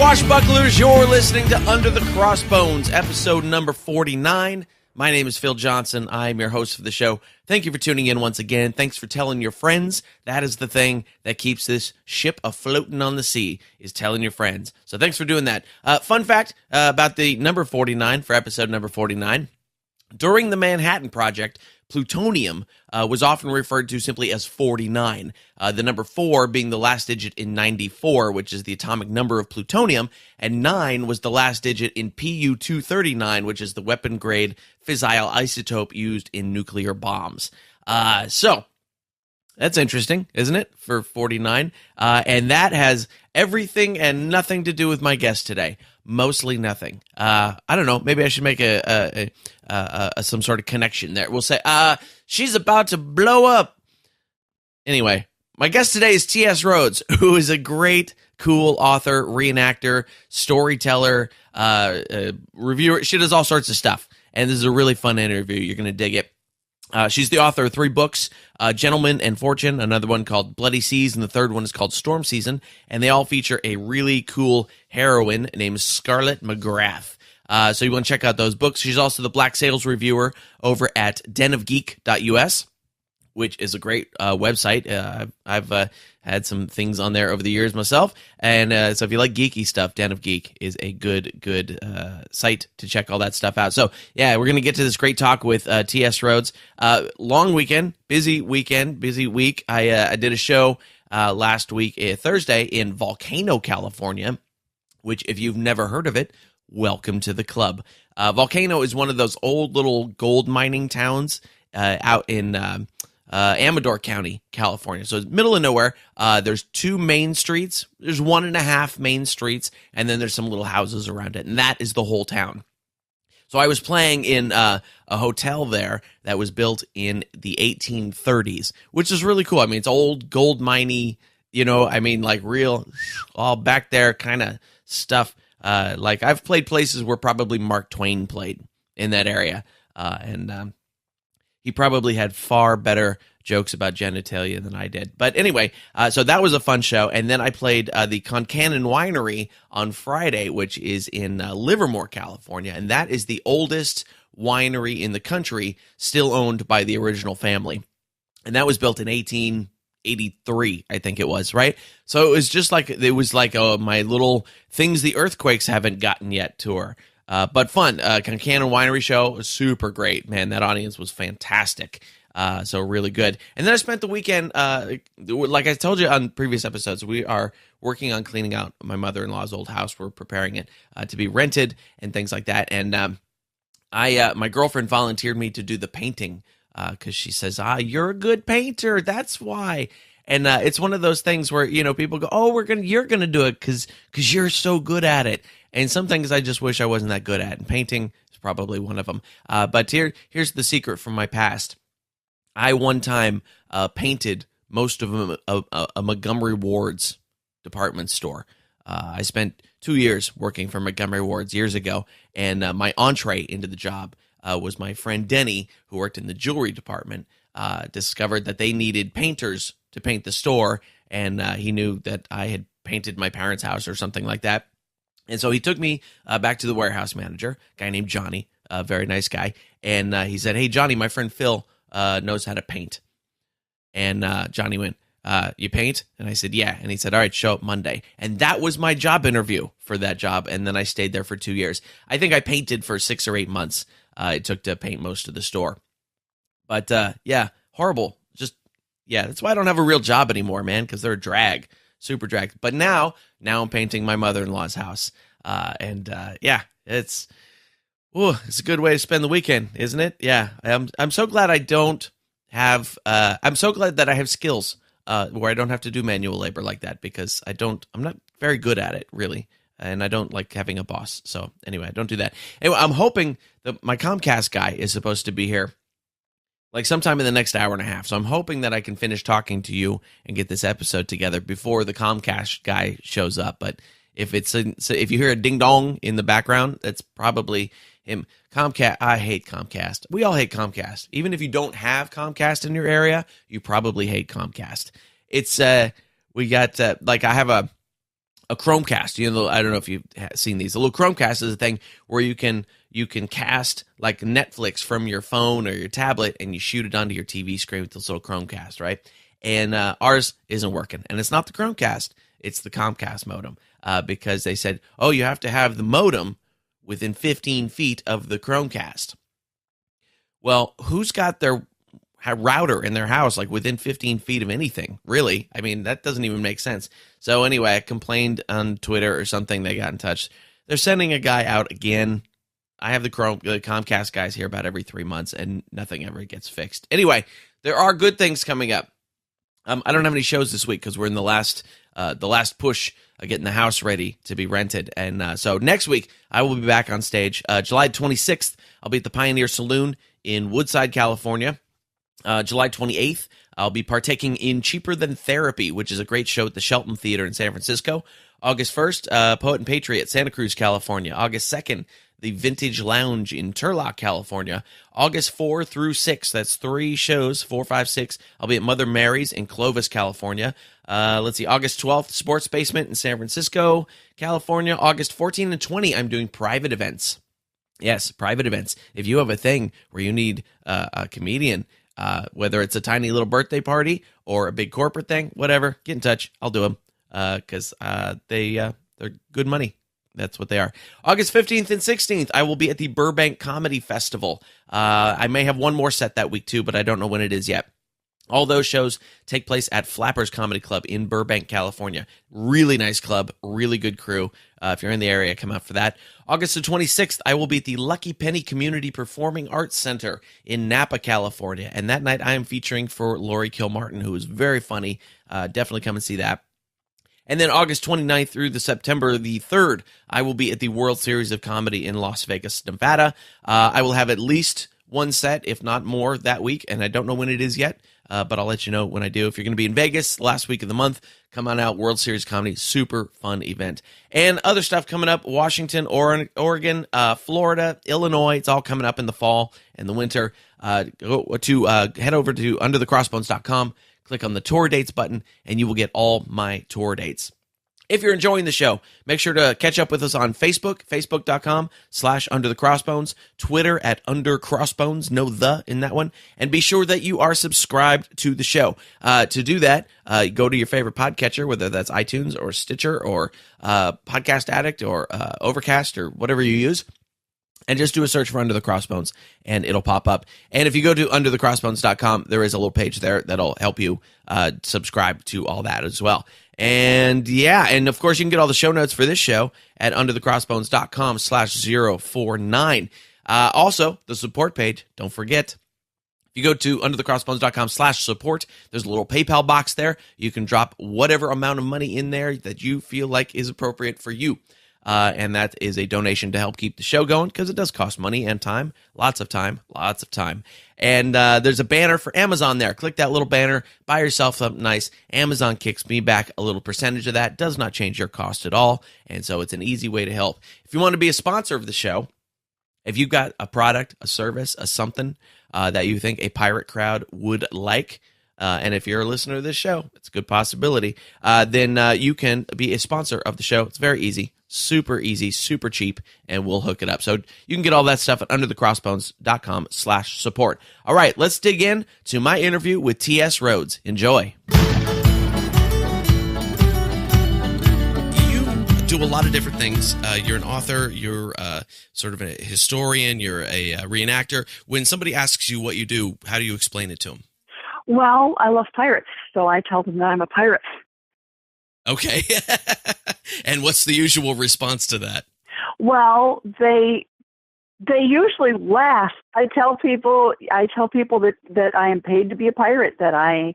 Swashbucklers, you're listening to Under the Crossbones, episode number 49. My name is Phil Johnson. I'm your host for the show. Thank you for tuning in once again. Thanks for telling your friends. That is the thing that keeps this ship afloating on the sea, is telling your friends. So thanks for doing that. Fun fact about the number 49 for episode number 49. During the Manhattan Project, plutonium was often referred to simply as 49, the number 4 being the last digit in 94, which is the atomic number of plutonium, and 9 was the last digit in Pu-239, which is the weapon-grade fissile isotope used in nuclear bombs. So, that's interesting, isn't it, for 49? And that has everything and nothing to do with my guest today. Mostly nothing. I don't know. Maybe I should make some sort of connection there. We'll say, she's about to blow up. Anyway, my guest today is T.S. Rhodes, who is a great, cool author, reenactor, storyteller, reviewer. She does all sorts of stuff. And this is a really fun interview. You're going to dig it. She's the author of 3 books, Gentleman and Fortune, another one called Bloody Seas, and the third one is called Storm Season, and they all feature a really cool heroine named Scarlett McGrath. So you want to check out those books. She's also the Black Sails reviewer over at denofgeek.us, which is a great website. I've had some things on there over the years myself, and so if you like geeky stuff, Den of Geek is a good site to check all that stuff out. So yeah, we're gonna get to this great talk with T.S. Rhodes. Long weekend, busy week. I did a show last week, Thursday, in Volcano, California, which, if you've never heard of it, welcome to the club. Volcano is one of those old little gold mining towns out in Amador County, California. So it's middle of nowhere. There's 2 main streets. There's 1.5 main streets, and then there's some little houses around it, and that is the whole town. So I was playing in a hotel there that was built in the 1830s, which is really cool. I mean, it's old gold miney, like real, all back there kind of stuff. Like I've played places where probably Mark Twain played in that area, and he probably had far better jokes about genitalia than I did. But anyway, so that was a fun show. And then I played the Concannon Winery on Friday, which is in Livermore, California. And that is the oldest winery in the country, still owned by the original family. And that was built in 1883, I think it was, right? So it was just like, my little things the earthquakes haven't gotten yet tour. But fun. Concannon Winery show was super great, man. That audience was fantastic. So really good. And then I spent the weekend, like I told you on previous episodes, we are working on cleaning out my mother-in-law's old house. We're preparing it to be rented and things like that. And my girlfriend volunteered me to do the painting because she says, you're a good painter. That's why. And it's one of those things where, people go, oh, you're going to do it because you're so good at it. And some things I just wish I wasn't that good at, and painting is probably one of them. But here's the secret from my past. I one time painted most of a Montgomery Ward's department store. I spent 2 years working for Montgomery Ward's years ago, and my entree into the job was my friend Denny, who worked in the jewelry department, discovered that they needed painters to paint the store, and he knew that I had painted my parents' house or something like that. And so he took me back to the warehouse manager, a guy named Johnny, a very nice guy. And he said, hey, Johnny, my friend Phil knows how to paint. And Johnny went, you paint? And I said, yeah. And he said, all right, show up Monday. And that was my job interview for that job. And then I stayed there for 2 years. I think I painted for 6 or 8 months. It took to paint most of the store. But yeah, horrible. That's why I don't have a real job anymore, man, because they're a drag. Super drag. But now I'm painting my mother-in-law's house. It's a good way to spend the weekend, isn't it? Yeah. I'm so glad I'm so glad that I have skills where I don't have to do manual labor like that, because I'm not very good at it, really. And I don't like having a boss. So anyway, I don't do that. Anyway, I'm hoping that my Comcast guy is supposed to be here like sometime in the next hour and a half. So I'm hoping that I can finish talking to you and get this episode together before the Comcast guy shows up. But if you hear a ding dong in the background, that's probably him. Comcast. I hate Comcast. We all hate Comcast. Even if you don't have Comcast in your area, you probably hate Comcast. It's we got I have a Chromecast. I don't know if you've seen these. A little Chromecast is a thing where you can cast like Netflix from your phone or your tablet, and you shoot it onto your TV screen with this little Chromecast, right? And ours isn't working, and it's not the Chromecast, it's the Comcast modem, because they said, oh, you have to have the modem within 15 feet of the Chromecast. Well, who's got their router in their house like within 15 feet of anything, really? I mean, that doesn't even make sense. So anyway, I complained on Twitter or something. They got in touch. They're sending a guy out again. I have the Comcast guys here about every 3 months, and nothing ever gets fixed. Anyway, there are good things coming up. I don't have any shows this week because we're in the last push of getting the house ready to be rented. And so next week, I will be back on stage. July 26th, I'll be at the Pioneer Saloon in Woodside, California. July 28th, I'll be partaking in Cheaper Than Therapy, which is a great show at the Shelton Theater in San Francisco. August 1st, Poet and Patriot, Santa Cruz, California. August 2nd, the Vintage Lounge in Turlock, California. August 4 through 6, that's 3 shows, 4, 5, 6. I'll be at Mother Mary's in Clovis, California. Let's see, August 12th, Sports Basement in San Francisco, California. August 14 and 20, I'm doing private events. Yes, private events. If you have a thing where you need a comedian, whether it's a tiny little birthday party or a big corporate thing, whatever, get in touch. I'll do them because they're good money. That's what they are. August 15th and 16th, I will be at the Burbank Comedy Festival. I may have one more set that week too, but I don't know when it is yet. All those shows take place at Flappers Comedy Club in Burbank, California. Really nice club, really good crew. If you're in the area, come out for that. August the 26th, I will be at the Lucky Penny Community Performing Arts Center in Napa, California. And that night, I am featuring for Lori Kilmartin, who is very funny. Definitely come and see that. And then August 29th through the September the 3rd, I will be at the World Series of Comedy in Las Vegas, Nevada. I will have at least one set, if not more, that week, and I don't know when it is yet, but I'll let you know when I do. If you're going to be in Vegas last week of the month, come on out. World Series Comedy, super fun event. And other stuff coming up, Washington, Oregon, Florida, Illinois. It's all coming up in the fall and the winter. Head over to underthecrossbones.com. Click on the tour dates button, and you will get all my tour dates. If you're enjoying the show, make sure to catch up with us on Facebook, facebook.com/underthecrossbones, Twitter at undercrossbones, no the in that one, and be sure that you are subscribed to the show. To do that, go to your favorite podcatcher, whether that's iTunes or Stitcher or Podcast Addict or Overcast or whatever you use, and just do a search for Under the Crossbones, and it'll pop up. And if you go to underthecrossbones.com, there is a little page there that'll help you subscribe to all that as well. And yeah, and of course, you can get all the show notes for this show at underthecrossbones.com/049. Also, the support page, don't forget. If you go to underthecrossbones.com/support, there's a little PayPal box there. You can drop whatever amount of money in there that you feel like is appropriate for you. And that is a donation to help keep the show going, because it does cost money and time. Lots of time. And there's a banner for Amazon there. Click that little banner. Buy yourself something nice. Amazon kicks me back a little percentage of that. Does not change your cost at all. And so it's an easy way to help. If you want to be a sponsor of the show, if you've got a product, a service, a something that you think a pirate crowd would like, and if you're a listener to this show, it's a good possibility, then you can be a sponsor of the show. It's very easy. Super easy, super cheap, and we'll hook it up. So you can get all that stuff at underthecrossbones.com/support. All right, let's dig in to my interview with T.S. Rhodes. Enjoy. You do a lot of different things. You're an author, you're sort of a historian, you're a reenactor. When somebody asks you what you do, how do you explain it to them? Well, I love pirates, so I tell them that I'm a pirate. Okay. And what's the usual response to that? Well, they usually laugh. I tell people that I am paid to be a pirate, that I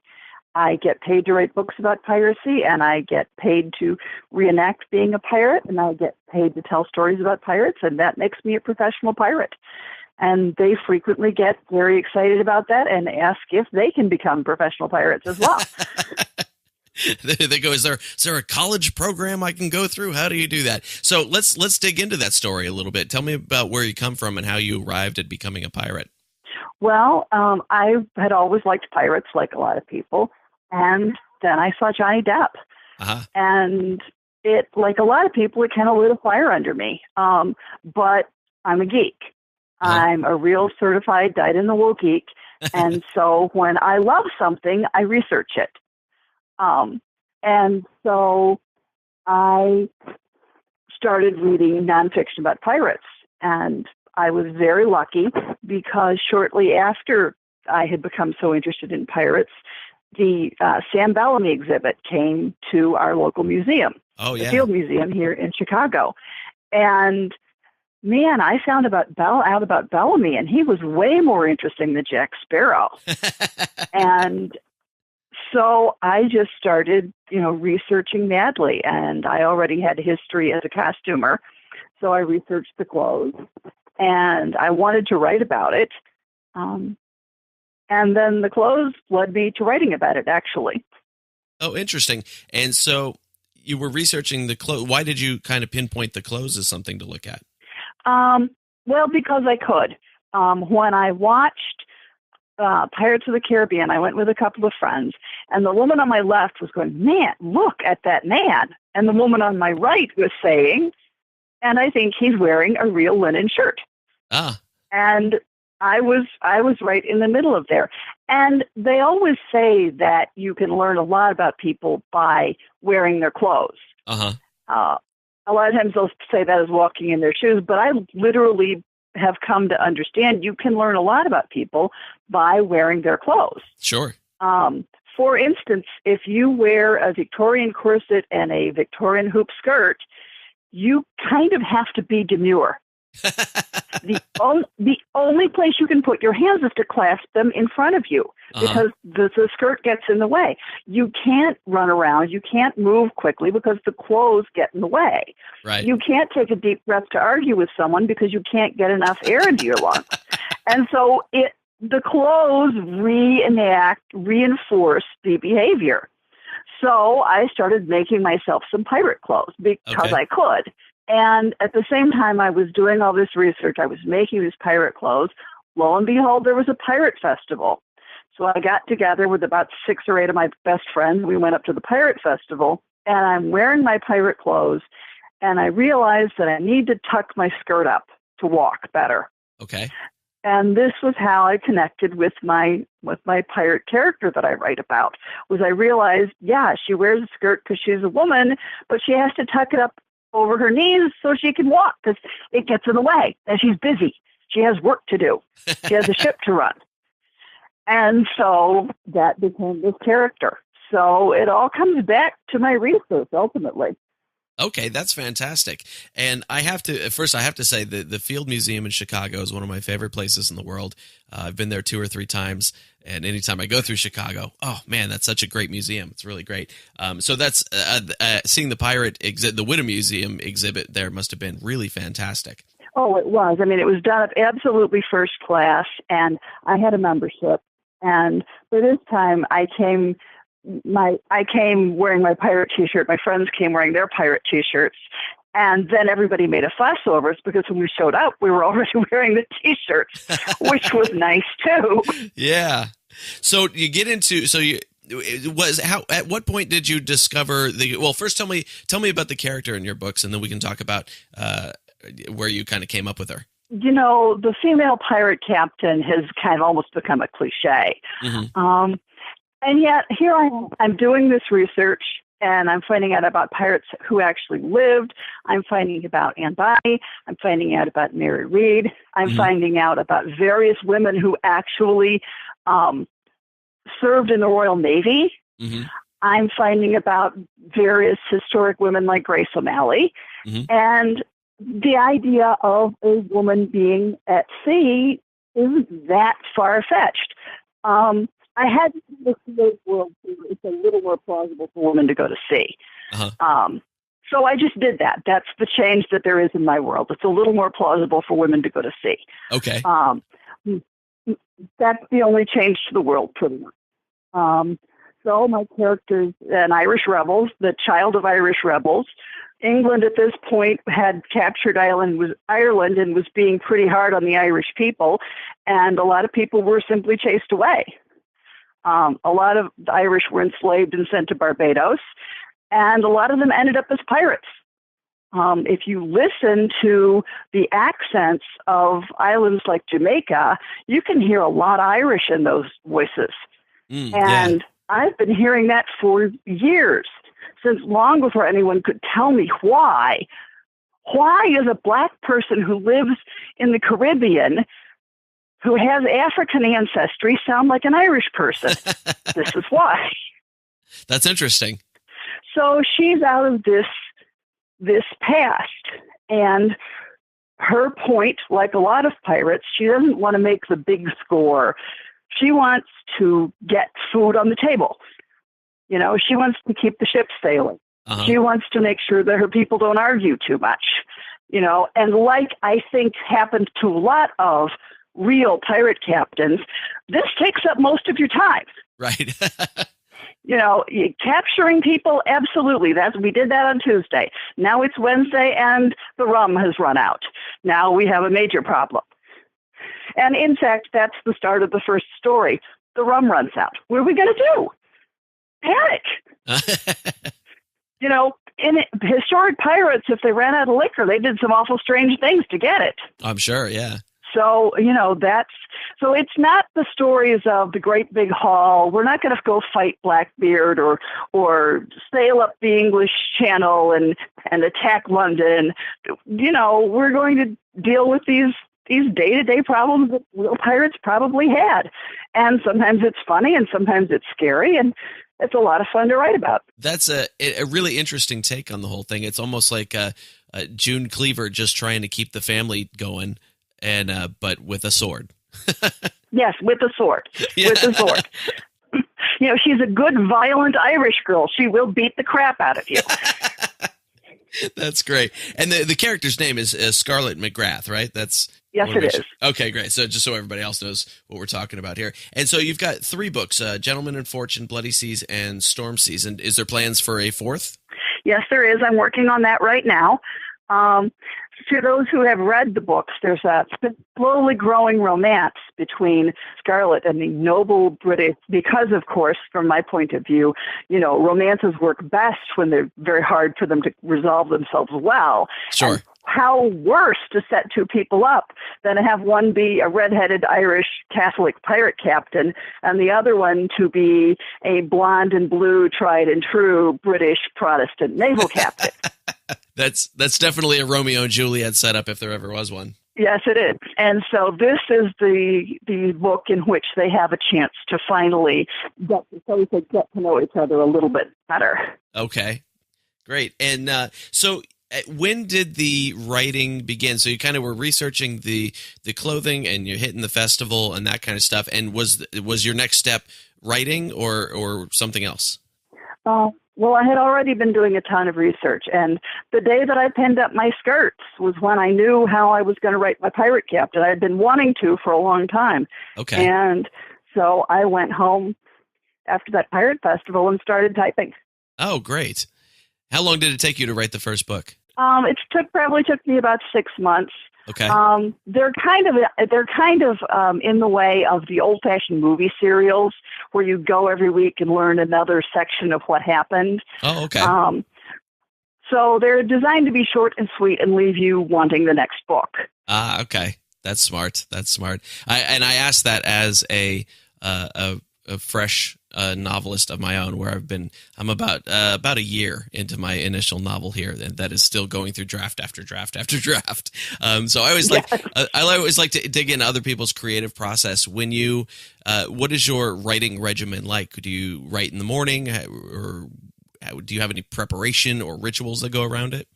get paid to write books about piracy, and I get paid to reenact being a pirate, and I get paid to tell stories about pirates, and that makes me a professional pirate. And they frequently get very excited about that and ask if they can become professional pirates as well. They go, is there a college program I can go through? How do you do that? So let's dig into that story a little bit. Tell me about where you come from and how you arrived at becoming a pirate. Well, I had always liked pirates, like a lot of people, and then I saw Johnny Depp. Uh-huh. And it, like a lot of people, it kind of lit a fire under me. But I'm a geek. I'm a real certified dyed-in-the-wool geek. And so when I love something, I research it. And so I started reading nonfiction about pirates. And I was very lucky because shortly after I had become so interested in pirates, the Sam Bellamy exhibit came to our local museum, the Field Museum here in Chicago. And man, I found out about Bellamy, and he was way more interesting than Jack Sparrow. And so I just started, researching madly, and I already had history as a costumer, so I researched the clothes, and I wanted to write about it. And then the clothes led me to writing about it, actually. Oh, interesting. And so you were researching the clothes. Why did you kind of pinpoint the clothes as something to look at? Well, because I could. When I watched Pirates of the Caribbean, I went with a couple of friends, and the woman on my left was going, "Man, look at that man." And the woman on my right was saying, "And I think he's wearing a real linen shirt." And I was right in the middle of there. And they always say that you can learn a lot about people by wearing their clothes. A lot of times they'll say that as walking in their shoes, but I literally have come to understand you can learn a lot about people by wearing their clothes. Sure. For instance, if you wear a Victorian corset and a Victorian hoop skirt, you kind of have to be demure. The only place you can put your hands is to clasp them in front of you because the skirt gets in the way. You can't run around. You can't move quickly because the clothes get in the way. Right. You can't take a deep breath to argue with someone because you can't get enough air into your lungs. And so the clothes reinforce the behavior. So I started making myself some pirate clothes because I could. And at the same time I was doing all this research, I was making these pirate clothes. Lo and behold, there was a pirate festival. So I got together with about 6 or 8 of my best friends. We went up to the pirate festival, and I'm wearing my pirate clothes, and I realized that I need to tuck my skirt up to walk better. Okay. And this was how I connected with my pirate character that I write about. Was I realized, she wears a skirt because she's a woman, but she has to tuck it up over her knees so she can walk because it gets in the way and she's busy. She has work to do. She has a ship to run. And so that became this character. So it all comes back to my research ultimately. Okay, that's fantastic. And I have to say that the Field Museum in Chicago is one of my favorite places in the world. I've been there 2 or 3 times, and anytime I go through Chicago, oh man, that's such a great museum. It's really great. So that's seeing the the Whittam Museum exhibit there must have been really fantastic. Oh, it was. I mean, it was done up absolutely first class, and I had a membership. And for this time, I came wearing my pirate T-shirt. My friends came wearing their pirate T-shirts. And then everybody made a fuss over us because when we showed up, we were already wearing the T-shirts, which was nice too. Yeah. So you get into, at what point did you discover first tell me about the character in your books, and then we can talk about where you kind of came up with her. The female pirate captain has kind of almost become a cliche. Mm-hmm. And yet here I'm doing this research, and I'm finding out about pirates who actually lived. I'm finding about Anne Bonny. I'm finding out about Mary Read. I'm finding out about various women who actually served in the Royal Navy. Mm-hmm. I'm finding about various historic women like Grace O'Malley. Mm-hmm. And the idea of a woman being at sea isn't that far-fetched. I had to look at today's world where it's a little more plausible for women to go to sea. So I just did that. That's the change that there is in my world. It's a little more plausible for women to go to sea. Okay. That's the only change to the world, pretty much. So my character's an Irish rebel, the child of Irish rebels. England at this point had captured Ireland and was being pretty hard on the Irish people, and a lot of people were simply chased away. A lot of the Irish were enslaved and sent to Barbados, and a lot of them ended up as pirates. If you listen to the accents of islands like Jamaica, you can hear a lot of Irish in those voices. And I've been hearing that for years, since long before anyone could tell me why. Why is a black person who lives in the Caribbean, who has African ancestry, sound like an Irish person? This is why. That's interesting. So she's out of this past, and her point, like a lot of pirates, she doesn't want to make the big score. She wants to get food on the table. You know, she wants to keep the ship sailing. She wants to make sure that her people don't argue too much, you know, and like I think happened to a lot of real pirate captains, this takes up most of your time. Right. You know, capturing people, absolutely. We did that on Tuesday. Now it's Wednesday and the rum has run out. Now we have a major problem. And in fact, that's the start of the first story. The rum runs out. What are we going to do? Panic. You know, in historic pirates, if they ran out of liquor, they did some awful strange things to get it. I'm sure, yeah. So, you know, so it's not the stories of the great big haul. We're not going to go fight Blackbeard or sail up the English Channel and attack London. You know, we're going to deal with these day-to-day problems that real pirates probably had. And sometimes it's funny and sometimes it's scary, and it's a lot of fun to write about. That's a really interesting take on the whole thing. It's almost like June Cleaver just trying to keep the family going, and but with a sword. Yes, with a sword. Yeah. With a sword. You know, she's a good, violent Irish girl. She will beat the crap out of you. That's great. And the character's name is Scarlett McGrath, right? Yes, it is. Okay, great. So just so everybody else knows what we're talking about here. And so you've got 3 books, Gentleman and Fortune, Bloody Seas, and Storm Seas. And is there plans for a 4th? Yes, there is. I'm working on that right now. To those who have read the books, there's a slowly growing romance between Scarlett and the noble British, because, of course, from my point of view, you know, romances work best when they're very hard for them to resolve themselves well. Sure. And how worse to set 2 people up than to have one be a redheaded Irish Catholic pirate captain and the other one to be a blonde and blue, tried and true British Protestant naval captain. That's definitely a Romeo and Juliet setup if there ever was one. Yes, it is. And so this is the book in which they have a chance to finally get to know each other a little bit better. Okay, great. And so when did the writing begin? So you kind of were researching the clothing and you're hitting the festival and that kind of stuff. And was your next step writing or something else? Well, I had already been doing a ton of research, and the day that I pinned up my skirts was when I knew how I was going to write my pirate captain. I had been wanting to for a long time. Okay. And so I went home after that pirate festival and started typing. Oh, great. How long did it take you to write the first book? It probably took me about 6 months. Okay. They're kind of in the way of the old-fashioned movie serials where you go every week and learn another section of what happened. Oh, okay. So they're designed to be short and sweet and leave you wanting the next book. Ah, okay. That's smart. I asked that as a fresh novelist of my own, where I'm about a year into my initial novel here, and that is still going through draft after draft after draft. So I always like to dig into other people's creative process. When you, what is your writing regimen like? Do you write in the morning, or do you have any preparation or rituals that go around it?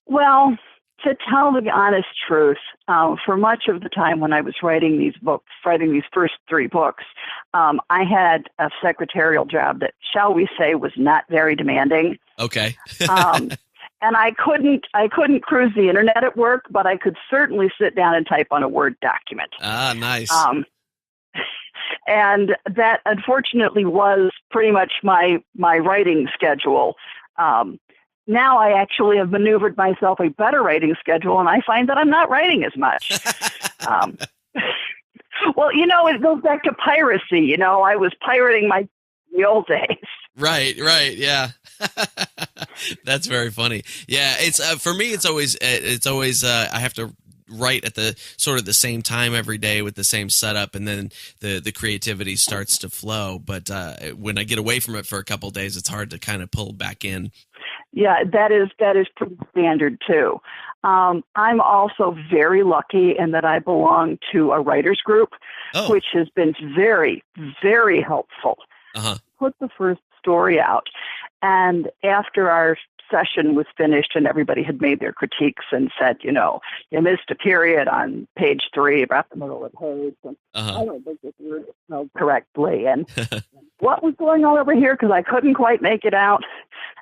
Well, to tell the honest truth, for much of the time when I was writing these first 3 books, I had a secretarial job that, shall we say, was not very demanding. Okay. And I couldn't cruise the internet at work, but I could certainly sit down and type on a Word document. Ah, nice. And that, unfortunately, was pretty much my writing schedule. Now I actually have maneuvered myself a better writing schedule, and I find that I'm not writing as much. Well, you know, it goes back to piracy. You know, I was pirating in the old days. Right, yeah. That's very funny. Yeah, it's for me. It's always I have to write at the sort of the same time every day with the same setup, and then the creativity starts to flow. But when I get away from it for a couple of days, it's hard to kind of pull back in. Yeah, that is pretty standard too. I'm also very lucky in that I belong to a writers group, which has been very, very helpful. Put the first story out, and after our session was finished and everybody had made their critiques and said, you missed a period on page 3 about the middle of the page, and I don't think this word is spelled correctly, and what was going on over here, because I couldn't quite make it out.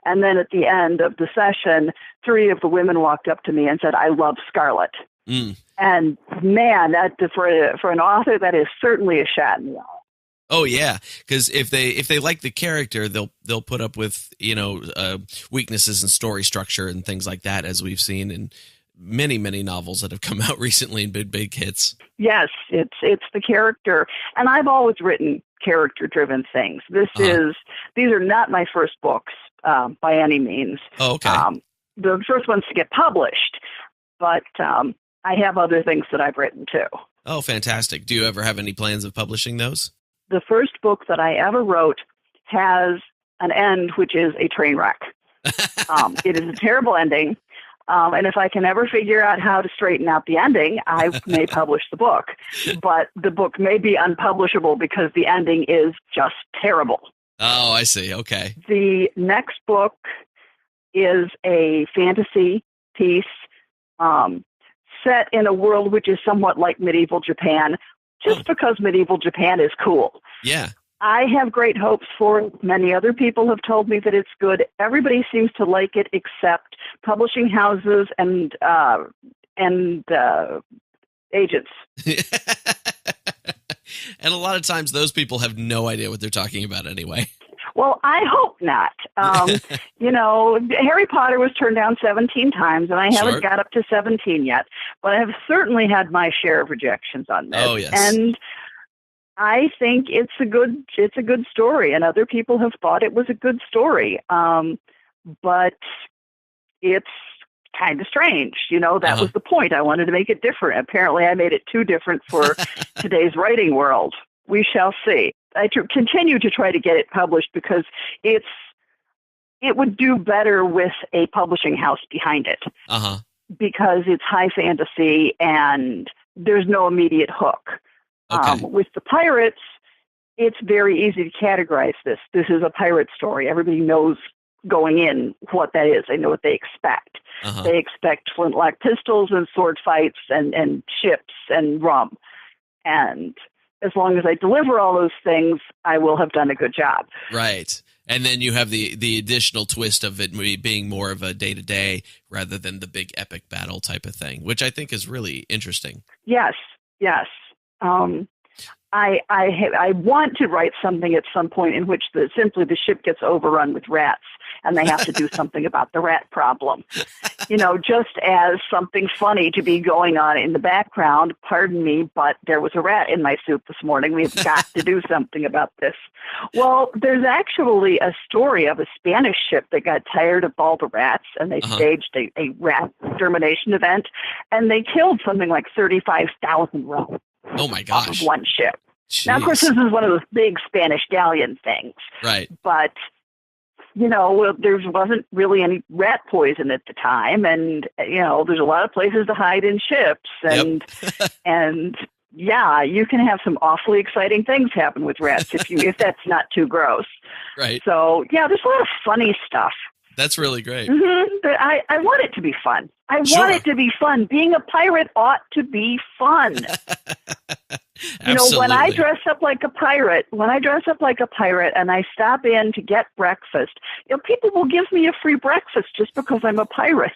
And then at the end of the session, 3 of the women walked up to me and said, "I love Scarlett." And man, that for an author, that is certainly a shot in the eye. Oh yeah, because if they like the character, they'll put up with weaknesses in story structure and things like that, as we've seen in many novels that have come out recently and big hits. Yes, it's the character, and I've always written character-driven things. These are not my first books by any means. Oh, okay. The first ones to get published, but I have other things that I've written too. Oh, fantastic! Do you ever have any plans of publishing those? The first book that I ever wrote has an end which is a train wreck. It is a terrible ending. And if I can ever figure out how to straighten out the ending, I may publish the book. But the book may be unpublishable because the ending is just terrible. Oh, I see. Okay. The next book is a fantasy piece set in a world which is somewhat like medieval Japan, just because medieval Japan is cool. Yeah. I have great hopes for it. Many other people have told me that it's good. Everybody seems to like it except publishing houses and agents. And a lot of times those people have no idea what they're talking about anyway. Well, I hope not. Harry Potter was turned down 17 times, and I haven't got up to 17 yet. But I have certainly had my share of rejections on this. Oh, yes. And I think it's a good story, and other people have thought it was a good story. But it's kind of strange. That was the point. I wanted to make it different. Apparently, I made it too different for today's writing world. We shall see. I continue to try to get it published because it would do better with a publishing house behind it. Because it's high fantasy and there's no immediate hook. Okay. With the pirates, it's very easy to categorize this. This is a pirate story. Everybody knows going in what that is. They know what they expect. They expect flintlock pistols and sword fights and ships and rum. And as long as I deliver all those things, I will have done a good job. Right. And then you have the additional twist of it being more of a day-to-day rather than the big epic battle type of thing, which I think is really interesting. Yes. I want to write something at some point in which simply the ship gets overrun with rats and they have to do something about the rat problem. Just as something funny to be going on in the background, pardon me, but there was a rat in my soup this morning. We've got to do something about this. Well, there's actually a story of a Spanish ship that got tired of all the rats and they staged a rat extermination event and they killed something like 35,000 rats. Oh my gosh. Off of one ship. Jeez. Now, of course, this is one of those big Spanish galleon things. Right. But, there wasn't really any rat poison at the time. And, there's a lot of places to hide in ships. And, and yeah, you can have some awfully exciting things happen with rats if that's not too gross. Right. So, yeah, there's a lot of funny stuff. That's really great. I want it to be fun. I want it to be fun. Being a pirate ought to be fun. When I dress up like a pirate, and I stop in to get breakfast, people will give me a free breakfast just because I'm a pirate.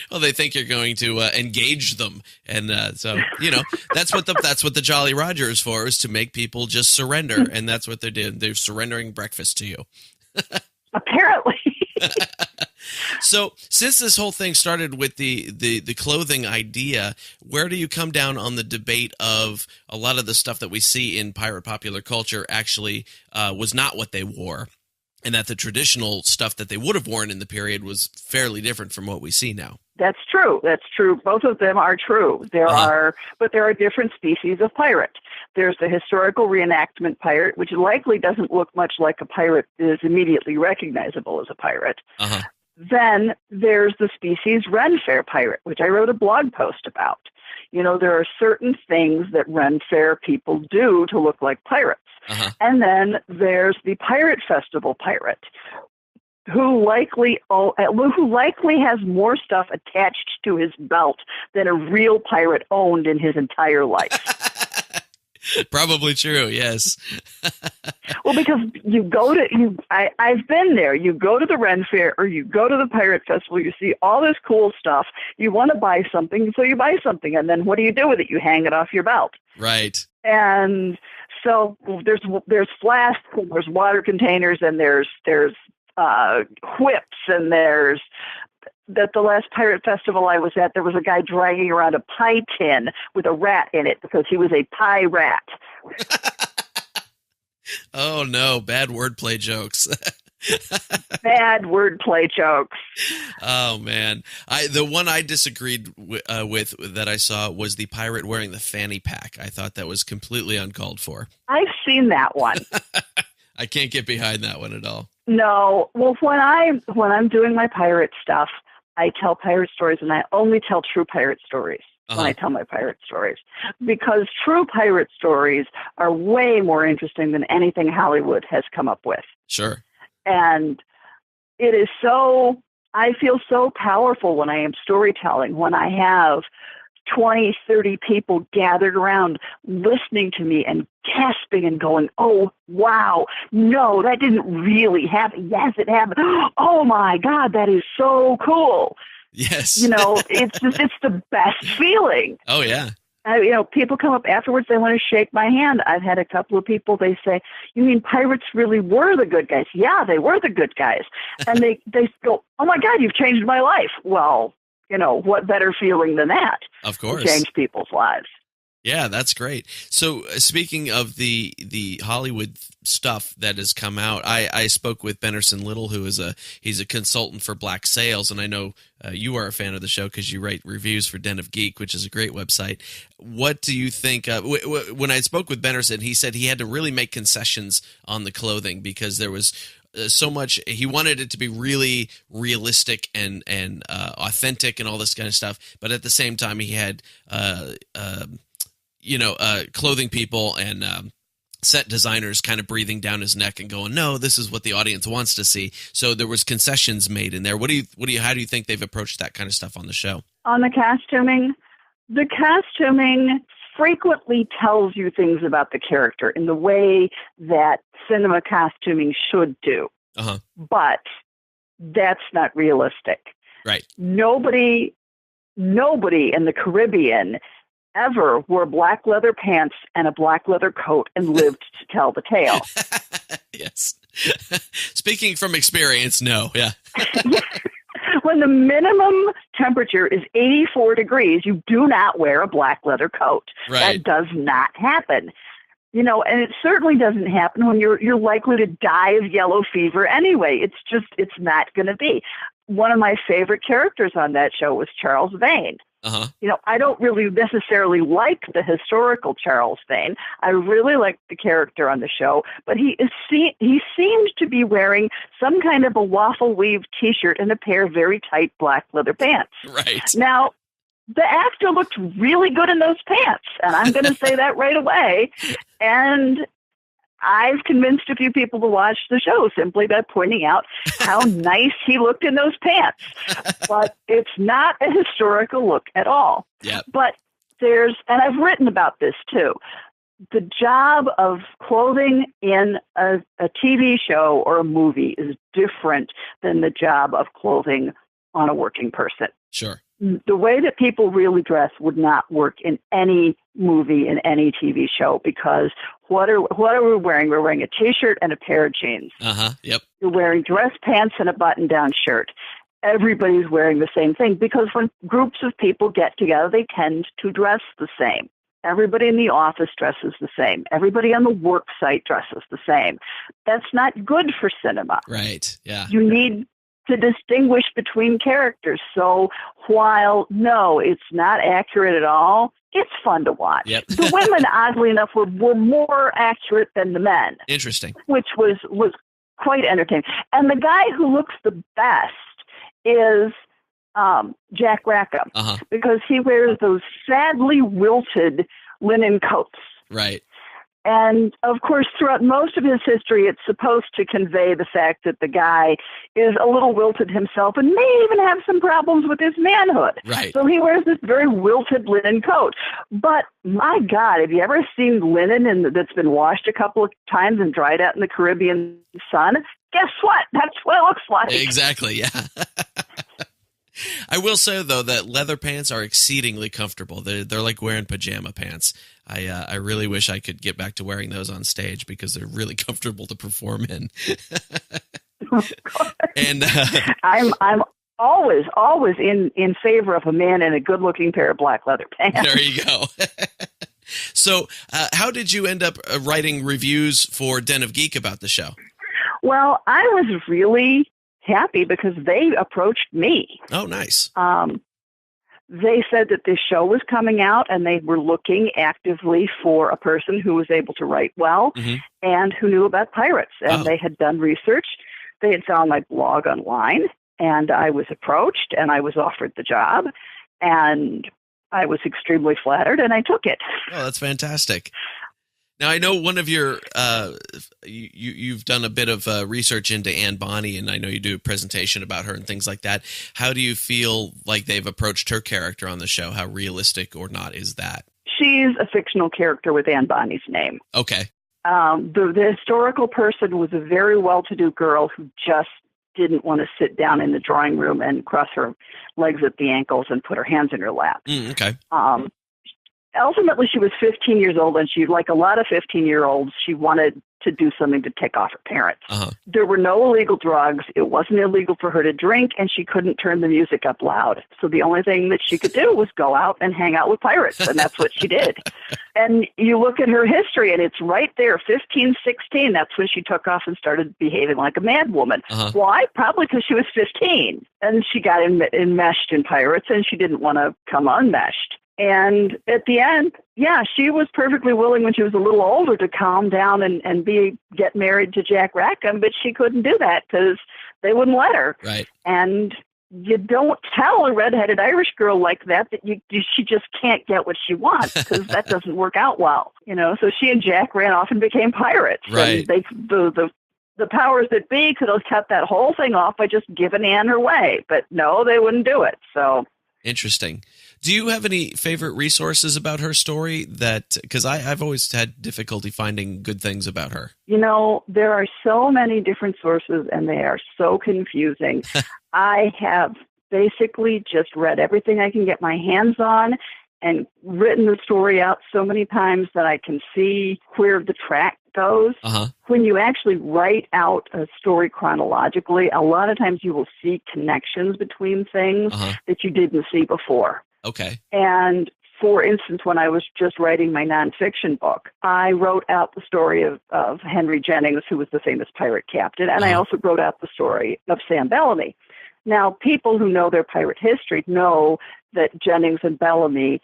Well, they think you're going to engage them, and so that's what the Jolly Roger is for, is to make people just surrender, and that's what they're doing. They're surrendering breakfast to you. Apparently. So since this whole thing started with the clothing idea, where do you come down on the debate of a lot of the stuff that we see in pirate popular culture actually was not what they wore, and that the traditional stuff that they would have worn in the period was fairly different from what we see now? That's true. That's true. Both of them are true. There are different species of pirate. There's the historical reenactment pirate, which likely doesn't look much like a pirate that is immediately recognizable as a pirate. Then there's the species Ren Fair pirate, which I wrote a blog post about. You know, there are certain things that Ren Fair people do to look like pirates. And then there's the Pirate Festival pirate, who likely has more stuff attached to his belt than a real pirate owned in his entire life. Probably true, yes. Well, because I've been there. You go to the Ren Fair or you go to the Pirate Festival, you see all this cool stuff. You want to buy something, so you buy something, and then what do you do with it? You hang it off your belt. Right. And so there's flasks, and there's water containers, and there's whips, and there's at the last Pirate Festival I was at, there was a guy dragging around a pie tin with a rat in it because he was a pie rat. Oh no, bad wordplay jokes. Bad wordplay jokes. Oh man, the one I disagreed with that I saw was the pirate wearing the fanny pack. I thought that was completely uncalled for. I've seen that one. I can't get behind that one at all. No, well, when I'm doing my pirate stuff, I tell pirate stories, and I only tell true pirate stories when I tell my pirate stories, because true pirate stories are way more interesting than anything Hollywood has come up with. Sure. And it is I feel so powerful when I am storytelling, when I have 20, 30 people gathered around listening to me and gasping and going, oh, wow, no, that didn't really happen. Yes, it happened. Oh, my God, that is so cool. Yes. You know, it's the best feeling. Oh, yeah. People come up afterwards, they want to shake my hand. I've had a couple of people, they say, you mean pirates really were the good guys? Yeah, they were the good guys. And they go, oh, my God, you've changed my life. Well, what better feeling than that? Of course. To change people's lives. Yeah, that's great. So speaking of the Hollywood stuff that has come out, I spoke with Bennerson Little, who is he's a consultant for Black Sails, and I know you are a fan of the show because you write reviews for Den of Geek, which is a great website. What do you think? When I spoke with Bennerson, he said he had to really make concessions on the clothing because there was so much. He wanted it to be really realistic and authentic and all this kind of stuff, but at the same time, he had clothing people and set designers kind of breathing down his neck and going, no, this is what the audience wants to see. So there was concessions made in there. How do you think they've approached that kind of stuff on the show? On the costuming frequently tells you things about the character in the way that cinema costuming should do. But that's not realistic. Right. Nobody in the Caribbean ever wore black leather pants and a black leather coat and lived to tell the tale. Yes. Speaking from experience, no. Yeah. When the minimum temperature is 84 degrees, you do not wear a black leather coat. Right. That does not happen. And it certainly doesn't happen when you're likely to die of yellow fever anyway. It's not going to be. One of my favorite characters on that show was Charles Vane. I don't really necessarily like the historical Charles Vane. I really like the character on the show, but he seemed to be wearing some kind of a waffle weave T-shirt and a pair of very tight black leather pants. Right. Now, the actor looked really good in those pants, and I'm going to say that right away. And I've convinced a few people to watch the show simply by pointing out how nice he looked in those pants. But it's not a historical look at all. Yep. But and I've written about this too, the job of clothing in a TV show or a movie is different than the job of clothing on a working person. Sure. The way that people really dress would not work in any movie, in any TV show, because what are we wearing? We're wearing a T-shirt and a pair of jeans. Yep. You're wearing dress pants and a button-down shirt. everybody's wearing the same thing, because when groups of people get together, they tend to dress the same. Everybody in the office dresses the same. Everybody on the work site dresses the same. That's not good for cinema. Right, yeah. You need to distinguish between characters. So while, no, it's not accurate at all, it's fun to watch. Yep. The women, oddly enough, were more accurate than the men. Interesting. Which was quite entertaining. And the guy who looks the best is Jack Rackham, because he wears those sadly wilted linen coats. Right. And, of course, throughout most of his history, it's supposed to convey the fact that the guy is a little wilted himself and may even have some problems with his manhood. Right. So he wears this very wilted linen coat. But, my God, have you ever seen linen that's been washed a couple of times and dried out in the Caribbean sun? Guess what? That's what it looks like. Exactly, yeah. I will say, though, that leather pants are exceedingly comfortable. They're like wearing pajama pants. I really wish I could get back to wearing those on stage because they're really comfortable to perform in. And I'm always in favor of a man in a good-looking pair of black leather pants. There you go. So how did you end up writing reviews for Den of Geek about the show? Well, I was really happy because they approached me. Oh, nice. They said that this show was coming out and they were looking actively for a person who was able to write well and who knew about pirates. And they had done research. They had found my blog online, and I was approached and I was offered the job, and I was extremely flattered and I took it. Oh, that's fantastic. Now, I know one of your, you've done a bit of research into Anne Bonny, and I know you do a presentation about her and things like that. How do you feel like they've approached her character on the show? How realistic or not is that? She's a fictional character with Anne Bonny's name. Okay. The historical person was a very well-to-do girl who just didn't want to sit down in the drawing room and cross her legs at the ankles and put her hands in her lap. Okay. Ultimately, she was 15 years old, and she, like a lot of 15-year-olds, she wanted to do something to tick off her parents. There were no illegal drugs. It wasn't illegal for her to drink, and she couldn't turn the music up loud. So the only thing that she could do was go out and hang out with pirates, and that's what she did. And you look at her history, and it's right there, 15, 16. That's when she took off and started behaving like a mad woman. Why? Probably because she was 15, and she got enmeshed in pirates, and she didn't want to come unmeshed. And at the end, yeah, she was perfectly willing when she was a little older to calm down and get married to Jack Rackham, but she couldn't do that because they wouldn't let her. Right. And you don't tell a redheaded Irish girl like that she just can't get what she wants, because that doesn't work out well, So she and Jack ran off and became pirates. Right. And the powers that be could have cut that whole thing off by just giving Anne her way, but no, they wouldn't do it. So interesting. Do you have any favorite resources about her story? Because I've always had difficulty finding good things about her. There are so many different sources, and they are so confusing. I have basically just read everything I can get my hands on and written the story out so many times that I can see where the track goes. When you actually write out a story chronologically, a lot of times you will see connections between things that you didn't see before. Okay. And for instance, when I was just writing my nonfiction book, I wrote out the story of Henry Jennings, who was the famous pirate captain, and I also wrote out the story of Sam Bellamy. Now, people who know their pirate history know that Jennings and Bellamy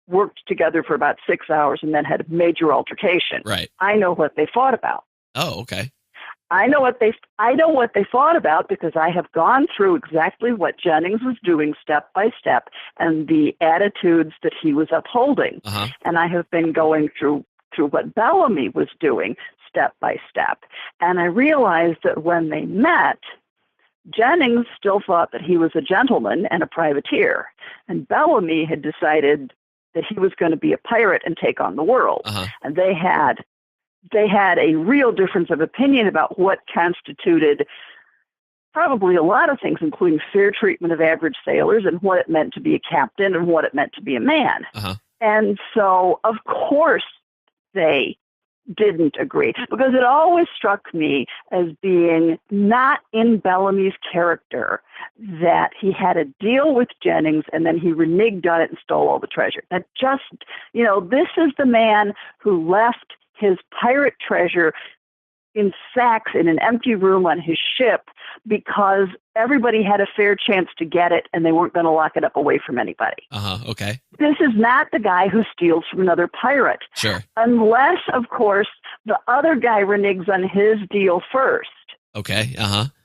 worked together for about 6 hours, and then had a major altercation. Right. I know what they fought about. Oh, okay. I know what they fought about because I have gone through exactly what Jennings was doing step by step and the attitudes that he was upholding. And I have been going through what Bellamy was doing step by step. And I realized that when they met, Jennings still thought that he was a gentleman and a privateer, and Bellamy had decided that he was going to be a pirate and take on the world. And they had a real difference of opinion about what constituted probably a lot of things, including fair treatment of average sailors and what it meant to be a captain and what it meant to be a man. And so, of course, they didn't agree, because it always struck me as being not in Bellamy's character that he had a deal with Jennings and then he reneged on it and stole all the treasure. That just, this is the man who left his pirate treasure in sacks in an empty room on his ship because everybody had a fair chance to get it and they weren't going to lock it up away from anybody. Okay. This is not the guy who steals from another pirate. Sure. Unless, of course, the other guy reneges on his deal first. Okay.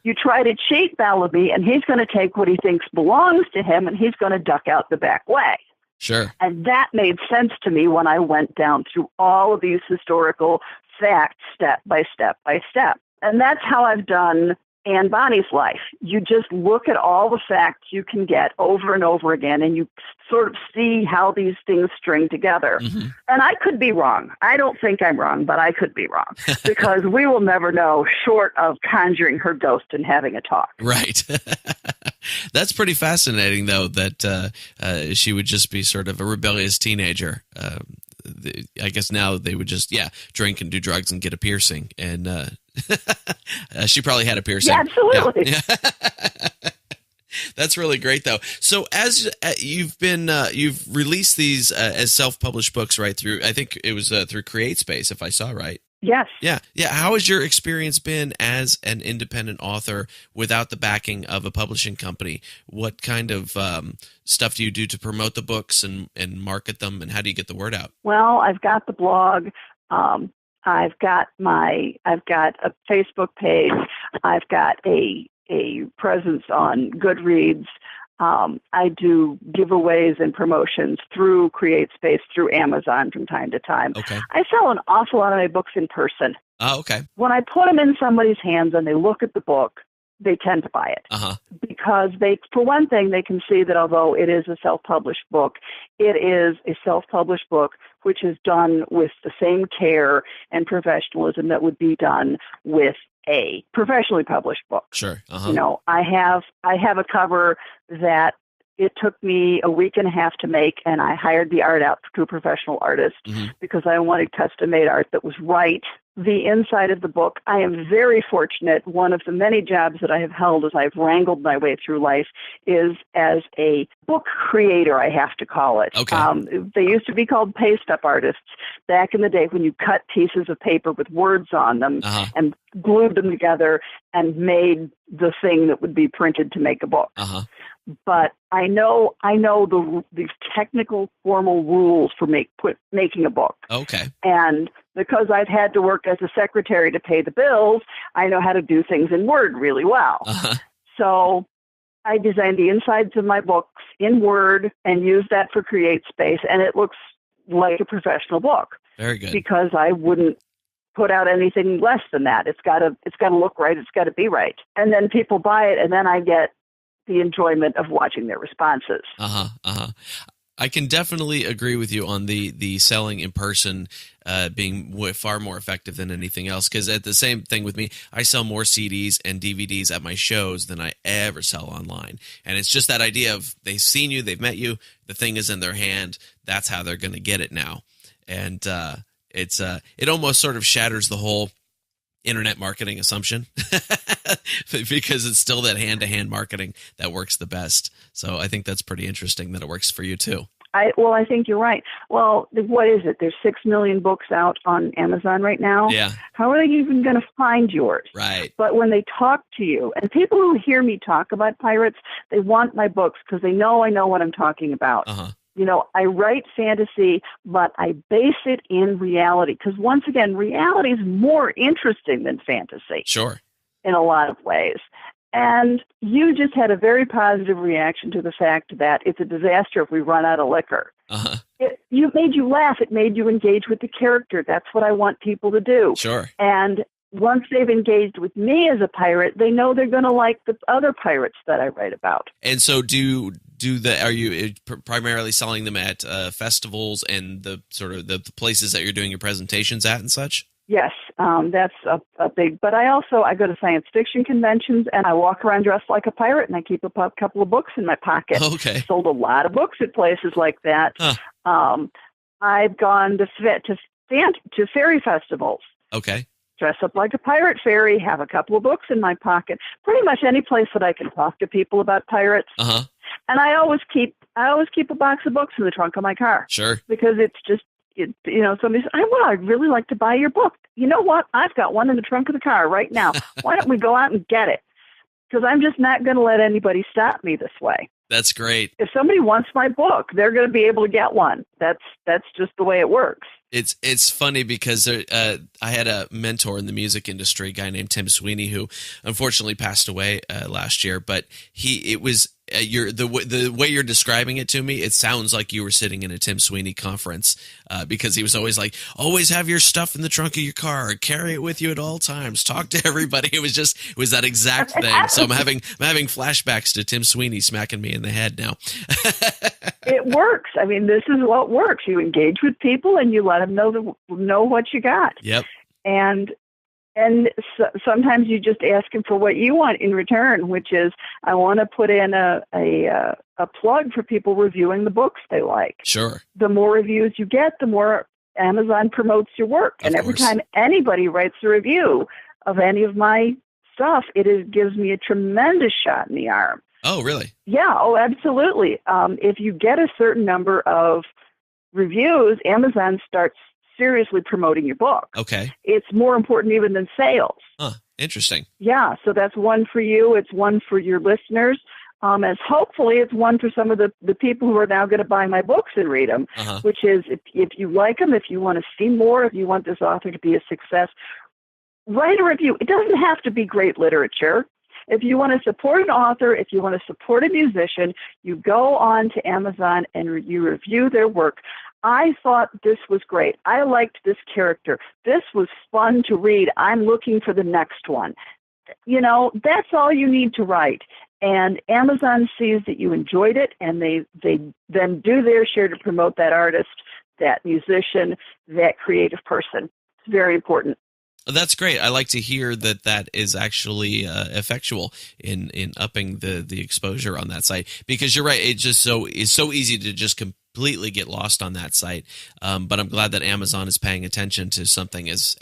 You try to cheat Bellamy and he's going to take what he thinks belongs to him and he's going to duck out the back way. Sure. And that made sense to me when I went down through all of these historical facts step by step by step. And that's how I've done Anne Bonny's life. You just look at all the facts you can get over and over again, and you sort of see how these things string together. Mm-hmm. And I could be wrong. I don't think I'm wrong, but I could be wrong because we will never know short of conjuring her ghost and having a talk. Right. That's pretty fascinating, though, that she would just be sort of a rebellious teenager. I guess now they would just, drink and do drugs and get a piercing. And she probably had a piercing. Yeah, absolutely. Yeah. That's really great, though. So as you've released these as self-published books right through, I think it was through CreateSpace, if I saw right. Yes. Yeah. How has your experience been as an independent author without the backing of a publishing company? What kind of stuff do you do to promote the books and market them, and how do you get the word out? Well, I've got the blog. I've got a Facebook page. I've got a presence on Goodreads. I do giveaways and promotions through CreateSpace, through Amazon from time to time. Okay. I sell an awful lot of my books in person. Oh, okay. When I put them in somebody's hands and they look at the book, they tend to buy it. Because for one thing, they can see that although it is a self-published book, it is a self-published book which is done with the same care and professionalism that would be done with a professionally published book. Sure. I have a cover that it took me a week and a half to make, and I hired the art out to a professional artist because I wanted custom-made art that was right. The inside of the book, I am very fortunate. One of the many jobs that I have held as I've wrangled my way through life is as a book creator, I have to call it. Okay. They used to be called paste-up artists back in the day when you cut pieces of paper with words on them and glued them together and made the thing that would be printed to make a book. But I know these technical formal rules for making a book. Okay. And because I've had to work as a secretary to pay the bills, I know how to do things in Word really well. So I designed the insides of my books in Word and used that for CreateSpace, and it looks like a professional book. Very good. Because I wouldn't put out anything less than that. It's got to look right. It's got to be right. And then people buy it, and then I get the enjoyment of watching their responses. I can definitely agree with you on the selling in person being far more effective than anything else, because at the same thing with me, I sell more CDs and DVDs at my shows than I ever sell online. And it's just that idea of they've seen you, they've met you, the thing is in their hand, that's how they're going to get it now. And it almost sort of shatters the whole internet marketing assumption because it's still that hand-to-hand marketing that works the best. So I think that's pretty interesting that it works for you too. I think you're right. Well, what is it? There's 6 million books out on Amazon right now. Yeah. How are they even going to find yours? Right. But when they talk to you, and people who hear me talk about pirates, they want my books because they know I know what I'm talking about. I write fantasy, but I base it in reality. Because once again, reality is more interesting than fantasy. Sure. In a lot of ways. And you just had a very positive reaction to the fact that it's a disaster if we run out of liquor. It made you laugh. It made you engage with the character. That's what I want people to do. Sure. And once they've engaged with me as a pirate, they know they're going to like the other pirates that I write about. And so are you primarily selling them at festivals and the sort of the places that you're doing your presentations at and such? Yes, that's a big, but I go to science fiction conventions and I walk around dressed like a pirate and I keep a couple of books in my pocket. Okay. Sold a lot of books at places like that. I've gone to to fairy festivals. Okay. Dress up like a pirate fairy, have a couple of books in my pocket, pretty much any place that I can talk to people about pirates. Uh-huh. And I always keep a box of books in the trunk of my car. Sure. Because it's just, somebody says, I'd really like to buy your book. You know what? I've got one in the trunk of the car right now. Why don't we go out and get it? Because I'm just not going to let anybody stop me this way. That's great. If somebody wants my book, they're going to be able to get one. That's just the way it works. It's funny because I had a mentor in the music industry, a guy named Tim Sweeney, who unfortunately passed away last year. But the way you're describing it to me, it sounds like you were sitting in a Tim Sweeney conference because he was always like, always have your stuff in the trunk of your car, carry it with you at all times, talk to everybody. It was that exact thing. So I'm having flashbacks to Tim Sweeney smacking me in the head now. It works. I mean, this is what works. You engage with people and you let them know what you got. Yep. And sometimes you just ask them for what you want in return, which is, I want to put in a plug for people reviewing the books they like. Sure. The more reviews you get, the more Amazon promotes your work. And every time anybody writes a review of any of my stuff, it gives me a tremendous shot in the arm. Oh, really? Yeah. Oh, absolutely. If you get a certain number of reviews, Amazon starts seriously promoting your book. Okay. It's more important even than sales. Huh. Interesting. Yeah. So that's one for you. It's one for your listeners. As hopefully it's one for some of the people who are now going to buy my books and read them, which is if you like them, if you want to see more, if you want this author to be a success, write a review. It doesn't have to be great literature. If you want to support an author, if you want to support a musician, you go on to Amazon and you review their work. I thought this was great. I liked this character. This was fun to read. I'm looking for the next one. That's all you need to write. And Amazon sees that you enjoyed it, and they then do their share to promote that artist, that musician, that creative person. It's very important. That's great. I like to hear that is actually effectual in upping the exposure on that site, because you're right. It's so easy to just completely get lost on that site. But I'm glad that Amazon is paying attention to something as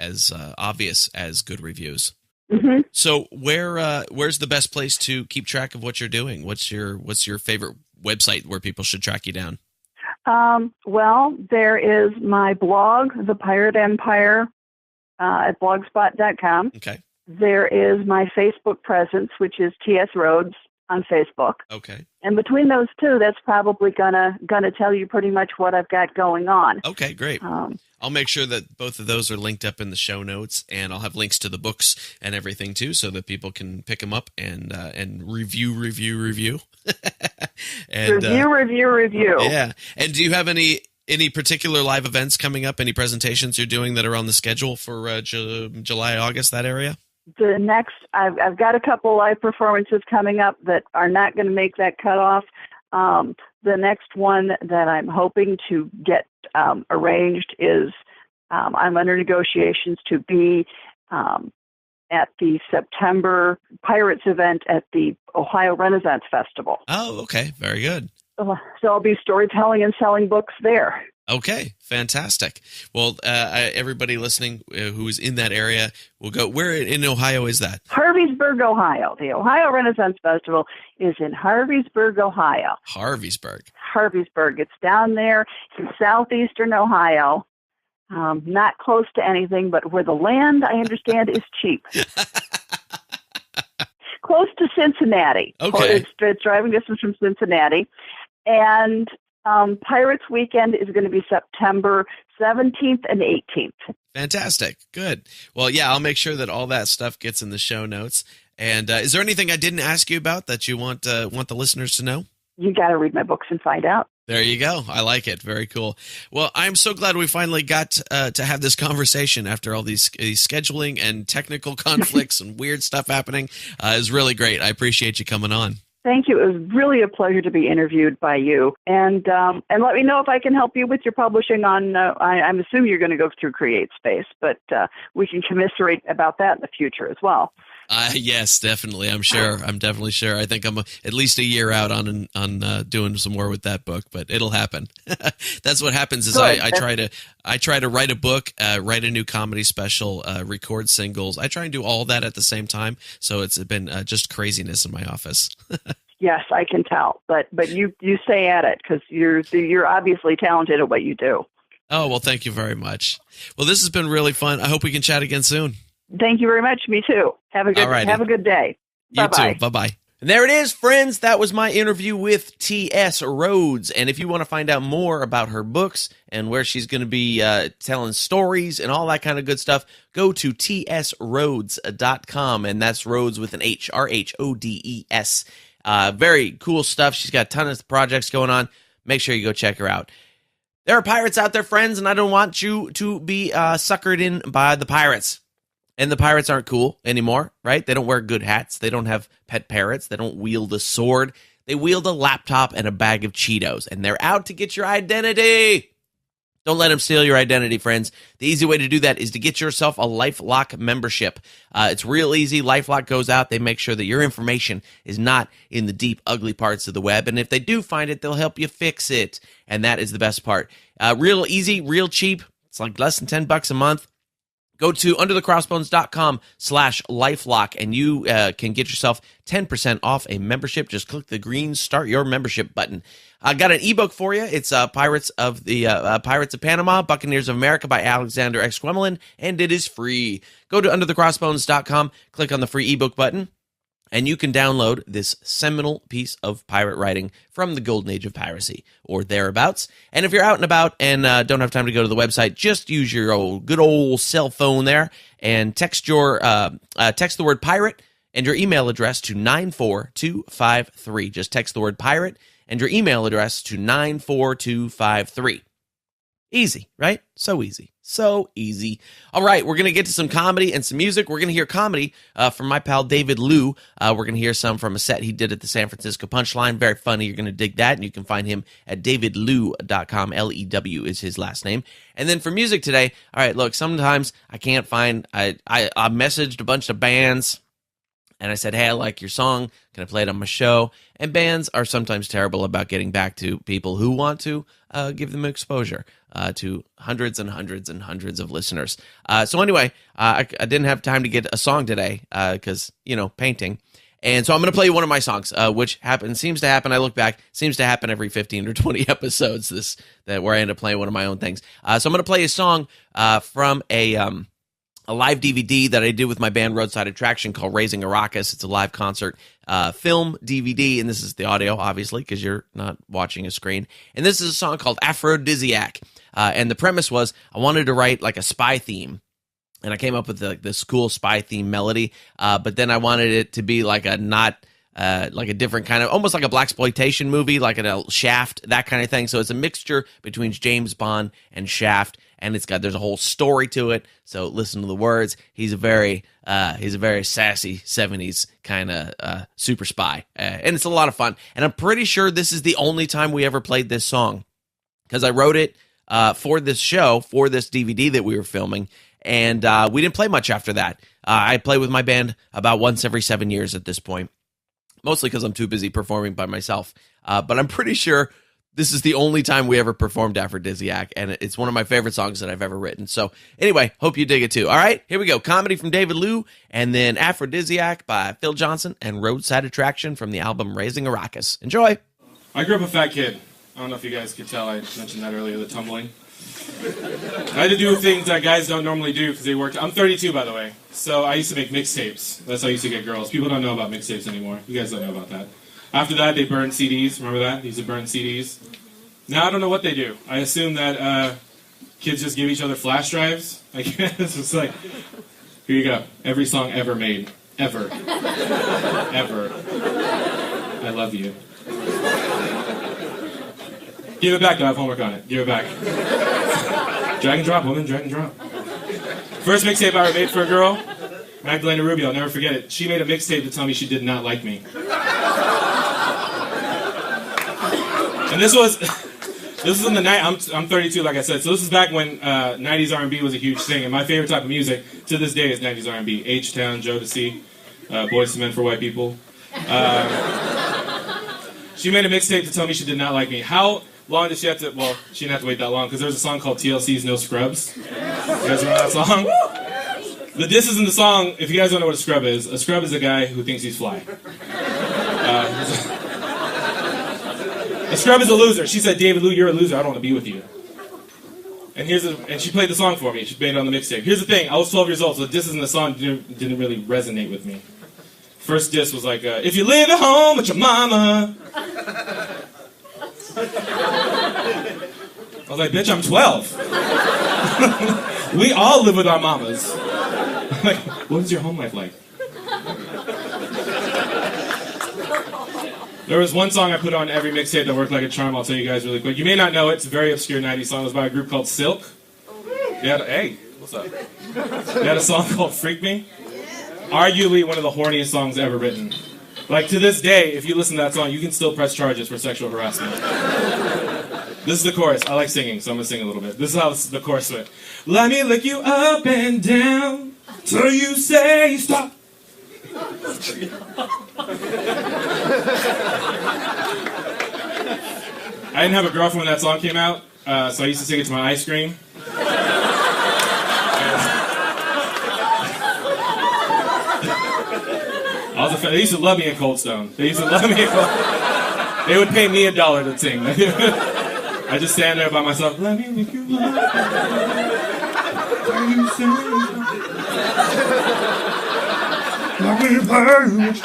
obvious as good reviews. Mm-hmm. So where's the best place to keep track of what you're doing? What's your favorite website where people should track you down? Well, there is my blog, The Pirate Empire, at blogspot.com. Okay. There is my Facebook presence, which is T.S. Rhodes on Facebook. Okay. And between those two, that's probably gonna tell you pretty much what I've got going on. Okay, great. I'll make sure that both of those are linked up in the show notes, and I'll have links to the books and everything too, so that people can pick them up and review. And, review. Yeah. And do you have any particular live events coming up? Any presentations you're doing that are on the schedule for July, August, that area? The next, I've got a couple live performances coming up that are not going to make that cutoff. The next one that I'm hoping to get arranged is I'm under negotiations to be at the September Pirates event at the Ohio Renaissance Festival. Oh, okay. Very good. So I'll be storytelling and selling books there. Okay, fantastic. Well, everybody listening who's in that area will go. Where in Ohio is that? Harveysburg, Ohio. The Ohio Renaissance Festival is in Harveysburg, Ohio. Harveysburg. It's down there in southeastern Ohio. Not close to anything, but where the land, I understand, is cheap. Close to Cincinnati. Okay. It's driving distance from Cincinnati. And Pirates Weekend is going to be September 17th and 18th. Fantastic. Good. Well, yeah, I'll make sure that all that stuff gets in the show notes. And is there anything I didn't ask you about that you want the listeners to know? You got to read my books and find out. There you go. I like it. Very cool. Well, I'm so glad we finally got to have this conversation after all these scheduling and technical conflicts and weird stuff happening. It was really great. I appreciate you coming on. Thank you. It was really a pleasure to be interviewed by you. And let me know if I can help you with your publishing on, I'm assuming you're going to go through CreateSpace, but we can commiserate about that in the future as well. Yes, definitely. I'm sure. I'm definitely sure. I think I'm at least a year out on doing some more with that book, but it'll happen. That's what happens. Is Good. I try to write a book, write a new comedy special, record singles. I try and do all that at the same time. So it's been just craziness in my office. Yes, I can tell. But you stay at it because you're obviously talented at what you do. Oh, well, thank you very much. Well, this has been really fun. I hope we can chat again soon. Thank you very much. Me too. Have a good day. You Bye-bye. too. Bye-bye. And there it is, friends. That was my interview with T.S. Rhodes. And if you want to find out more about her books and where she's going to be telling stories and all that kind of good stuff, go to tsrhodes.com. And that's Rhodes with an H, Rhodes. Very cool stuff. She's got a ton of projects going on. Make sure you go check her out. There are pirates out there, friends, and I don't want you to be suckered in by the pirates. And the pirates aren't cool anymore, right? They don't wear good hats. They don't have pet parrots. They don't wield a sword. They wield a laptop and a bag of Cheetos, and they're out to get your identity. Don't let them steal your identity, friends. The easy way to do that is to get yourself a LifeLock membership. It's real easy. LifeLock goes out. They make sure that your information is not in the deep, ugly parts of the web. And if they do find it, they'll help you fix it. And that is the best part. Real easy, real cheap. It's like less than $10 a month. Go to underthecrossbones.com/lifelock and you can get yourself 10% off a membership. Just click the green Start Your Membership button. I got an ebook for you. It's Pirates of Panama, Buccaneers of America by Alexander X. Quemelin, and it is free. Go to underthecrossbones.com, click on the free ebook button, and you can download this seminal piece of pirate writing from the golden age of piracy or thereabouts. And if you're out and about and don't have time to go to the website, just use your good old cell phone there and text the word pirate and your email address to 94253. Just text the word pirate and your email address to 94253. Easy, right? So easy. So easy. All right, we're going to get to some comedy and some music. We're going to hear comedy from my pal David Lew. We're going to hear some from a set he did at the San Francisco Punchline. Very funny. You're going to dig that, and you can find him at davidlew.com. Lew is his last name. And then for music today, all right, look, sometimes I can't find, I messaged a bunch of bands, and I said, hey, I like your song. Can I play it on my show? And bands are sometimes terrible about getting back to people who want to give them exposure to hundreds and hundreds and hundreds of listeners. So anyway, I didn't have time to get a song today because, painting. And so I'm going to play you one of my songs, which seems to happen. I look back, seems to happen every 15 or 20 episodes where I end up playing one of my own things. So I'm going to play a song from a live DVD that I did with my band Roadside Attraction called Raising a Ruckus. It's a live concert film DVD, and this is the audio, obviously, because you're not watching a screen. And this is a song called Aphrodisiac. And the premise was I wanted to write like a spy theme, and I came up with this cool spy theme melody, but then I wanted it to be like a different kind of, almost like a blaxploitation movie, like a Shaft, that kind of thing. So it's a mixture between James Bond and Shaft, and there's a whole story to it. So listen to the words. He's a very sassy 70s kind of super spy, and it's a lot of fun. And I'm pretty sure this is the only time we ever played this song, because I wrote it for this show, for this DVD that we were filming, and we didn't play much after that. I play with my band about once every 7 years at this point, mostly because I'm too busy performing by myself. But I'm pretty sure this is the only time we ever performed Aphrodisiac, and it's one of my favorite songs that I've ever written. So anyway, hope you dig it too. All right, here we go. Comedy from David Lew, and then Aphrodisiac by Phil Johnson, and Roadside Attraction from the album Raising a Ruckus. Enjoy. I grew up a fat kid. I don't know if you guys could tell. I mentioned that earlier, the tumbling. I had to do things that guys don't normally do because they worked. I'm 32, by the way. So I used to make mixtapes. That's how I used to get girls. People don't know about mixtapes anymore. You guys don't know about that. After that, they burned CDs. Remember that? They used to burn CDs. Now I don't know what they do. I assume that kids just give each other flash drives. I guess it's like, here you go. Every song ever made. Ever. Ever. I love you. Give it back, though. I have homework on it. Give it back. Drag and drop, woman. Drag and drop. First mixtape I ever made for a girl, Magdalena Rubio. I'll never forget it. She made a mixtape to tell me she did not like me. And this was in the night. I'm 32, like I said. So this is back when 90s R&B was a huge thing. And my favorite type of music to this day is 90s R&B. H-Town, Jodeci. Boys to Men for White People. She made a mixtape to tell me she did not like me. How long did she have to, well, she didn't have to wait that long, because there was a song called TLC's No Scrubs. You guys remember that song? The diss is in the song, if you guys don't know what a scrub is a guy who thinks he's fly. A scrub is a loser. She said, David Lew, you're a loser, I don't want to be with you. And she played the song for me. She made it on the mixtape. Here's the thing, I was 12 years old, so the disses in the song didn't really resonate with me. First diss was like, if you live at home with your mama. I was like, bitch, I'm 12. We all live with our mamas. I'm like, what is your home life like? There was one song I put on every mixtape that worked like a charm. I'll tell you guys really quick. You may not know it. It's a very obscure 90s song. It was by a group called Silk. Hey, what's up? They had a song called Freak Me. Arguably one of the horniest songs ever written. Like, to this day, if you listen to that song, you can still press charges for sexual harassment. This is the chorus. I like singing, so I'm going to sing a little bit. This is how the chorus went. Let me lick you up and down till you say stop. I didn't have a girlfriend when that song came out, so I used to sing it to my ice cream. They used to love me in Cold Stone. They used to love me in Cold Stone. They would pay me $1 to sing. I just stand there by myself. Let me lick you up. Let me play with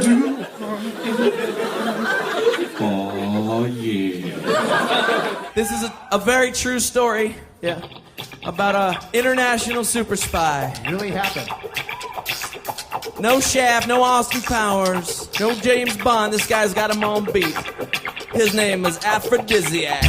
you. Oh, yeah. This is a very true story. Yeah. About a international super spy. Really happened. No Shaft, no Austin Powers, no James Bond. This guy's got him on beat. His name is Aphrodisiac.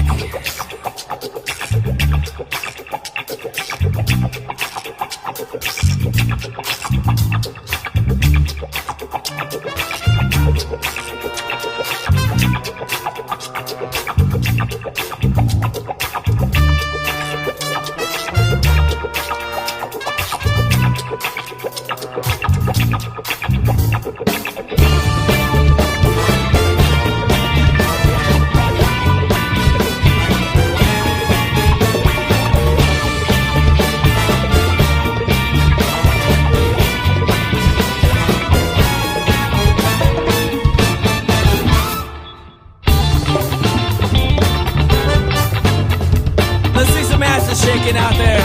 Shaking out there.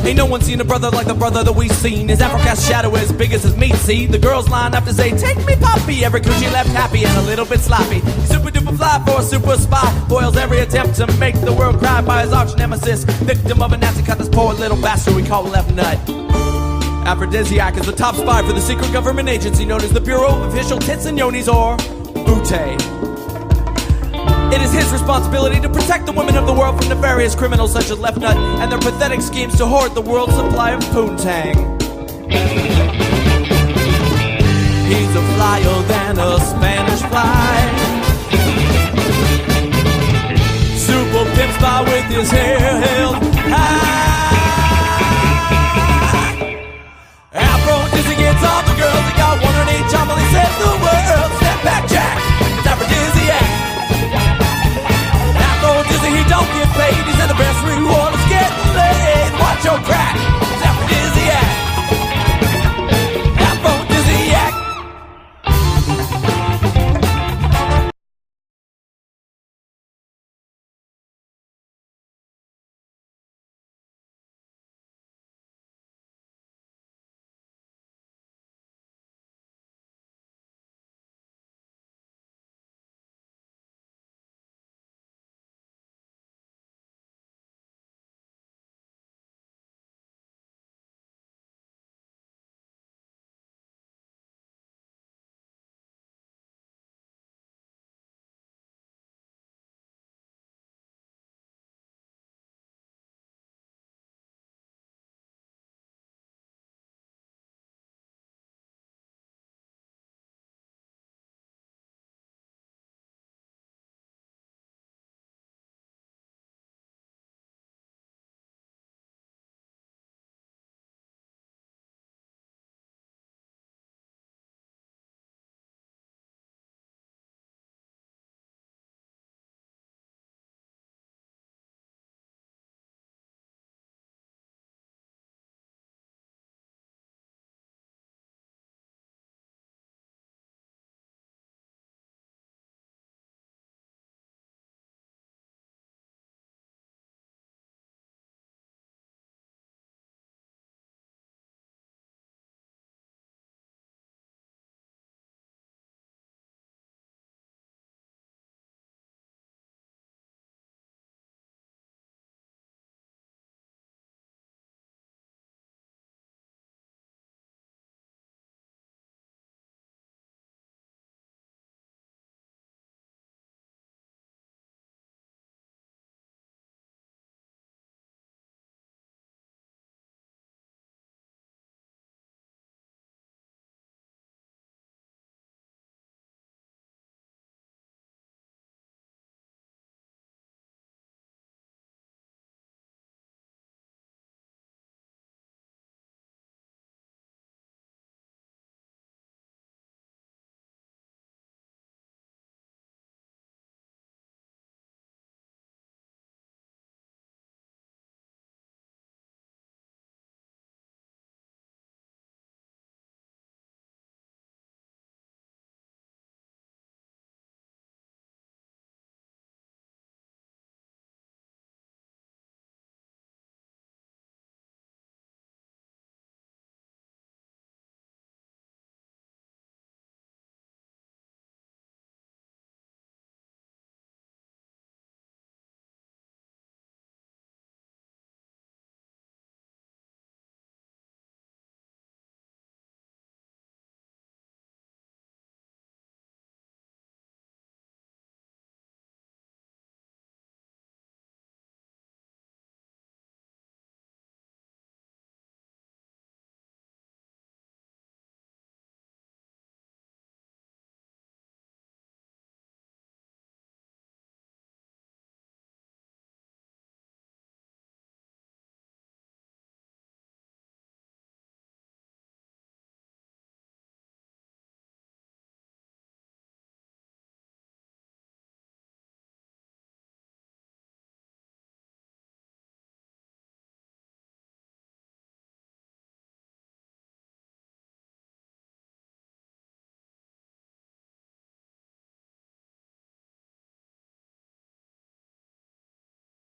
Ain't no one seen a brother like the brother that we seen. His Afro-cast shadow as big as his meat, see? The girls line up to say, take me poppy. Every coochie left happy and a little bit sloppy. Super duper fly for a super spy. Foils every attempt to make the world cry by his arch nemesis. Victim of a Nazi cut, this poor little bastard we call Left Nut. Aphrodisiac is the top spy for the secret government agency known as the Bureau of Official Tits and Yonis, or BOOTE. It is his responsibility to protect the women of the world from nefarious criminals such as Left Nut and their pathetic schemes to hoard the world's supply of poontang. He's a flyer than a Spanish fly. Super pimp spy with his hair.